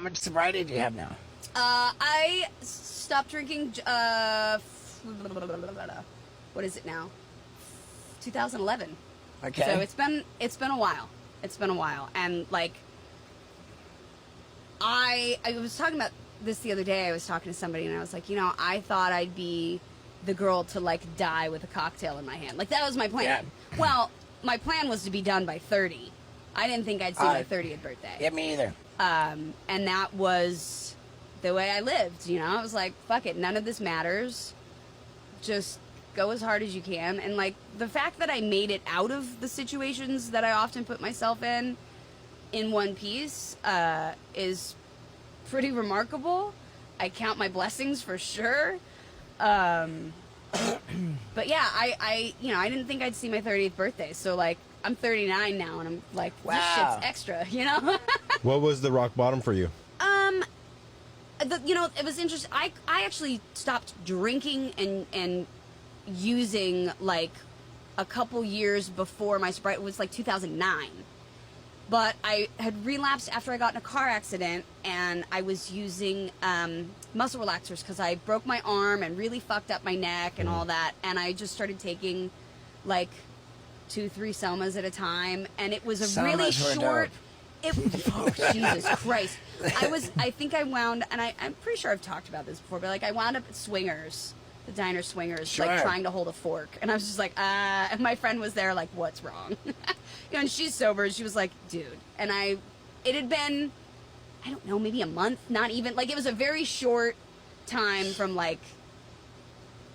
how much sobriety do you have now? I stopped drinking, what is it now? 2011. Okay. So it's been a while. It's been a while. And, like, I was talking about this the other day. I was talking to somebody, and I was like, you know, I thought I'd be the girl to, like, die with a cocktail in my hand. Like, that was my plan. Yeah. Well, my plan was to be done by 30. I didn't think I'd see my 30th birthday. Yeah, me either. And that was the way I lived, you know? I was like, fuck it, none of this matters. Just go as hard as you can. And, like, the fact that I made it out of the situations that I often put myself in one piece, is pretty remarkable. I count my blessings for sure. But yeah, I didn't think I'd see my 30th birthday. So, like, I'm 39 now, and I'm like, wow, this shit's extra, you know? What was the rock bottom for you? It was interesting. I actually stopped drinking and using, like, a couple years before my sobriety. It was like 2009. But I had relapsed after I got in a car accident, and I was using muscle relaxers because I broke my arm and really fucked up my neck and all that. And I just started taking, like, 2-3 Selmas at a time, and it was a really short. Oh, Jesus Christ! I think I wound, and I'm pretty sure I've talked about this before, but, like, I wound up at Swingers, the diner Swingers, sure, like, trying to hold a fork, and I was just like, and my friend was there, like, what's wrong? You know, and she's sober, and she was like, dude, and it had been, I don't know, maybe a month, not even, like, it was a very short time from, like,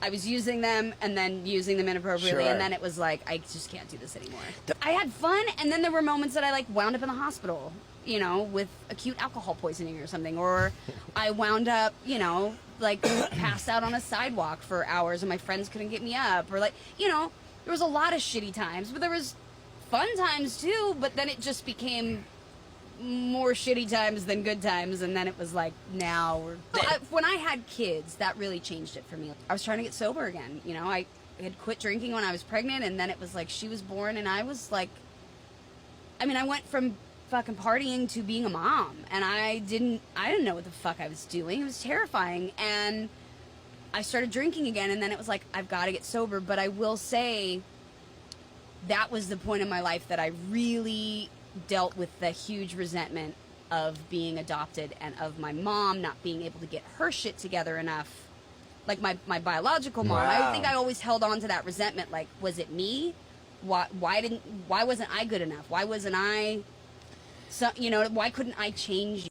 I was using them and then using them inappropriately, sure, and then it was like, I just can't do this anymore. I had fun, and then there were moments that I, like, wound up in the hospital, you know, with acute alcohol poisoning or something, or I wound up, you know, like, passed out on a sidewalk for hours and my friends couldn't get me up, or, like, you know, there was a lot of shitty times, but there was fun times too, but then it just became more shitty times than good times, and then it was like, now we're... when I had kids, that really changed it for me. I was trying to get sober again, you know. I had quit drinking when I was pregnant, and then it was like she was born, and I was like... I mean, I went from fucking partying to being a mom, and I didn't know what the fuck I was doing. It was terrifying, and I started drinking again, and then it was like, I've got to get sober. But I will say that was the point in my life that I really dealt with the huge resentment of being adopted and of my mom not being able to get her shit together enough. Like, my biological mom, wow, I think I always held on to that resentment. Like, was it me? Why wasn't I good enough? Why wasn't I, why couldn't I change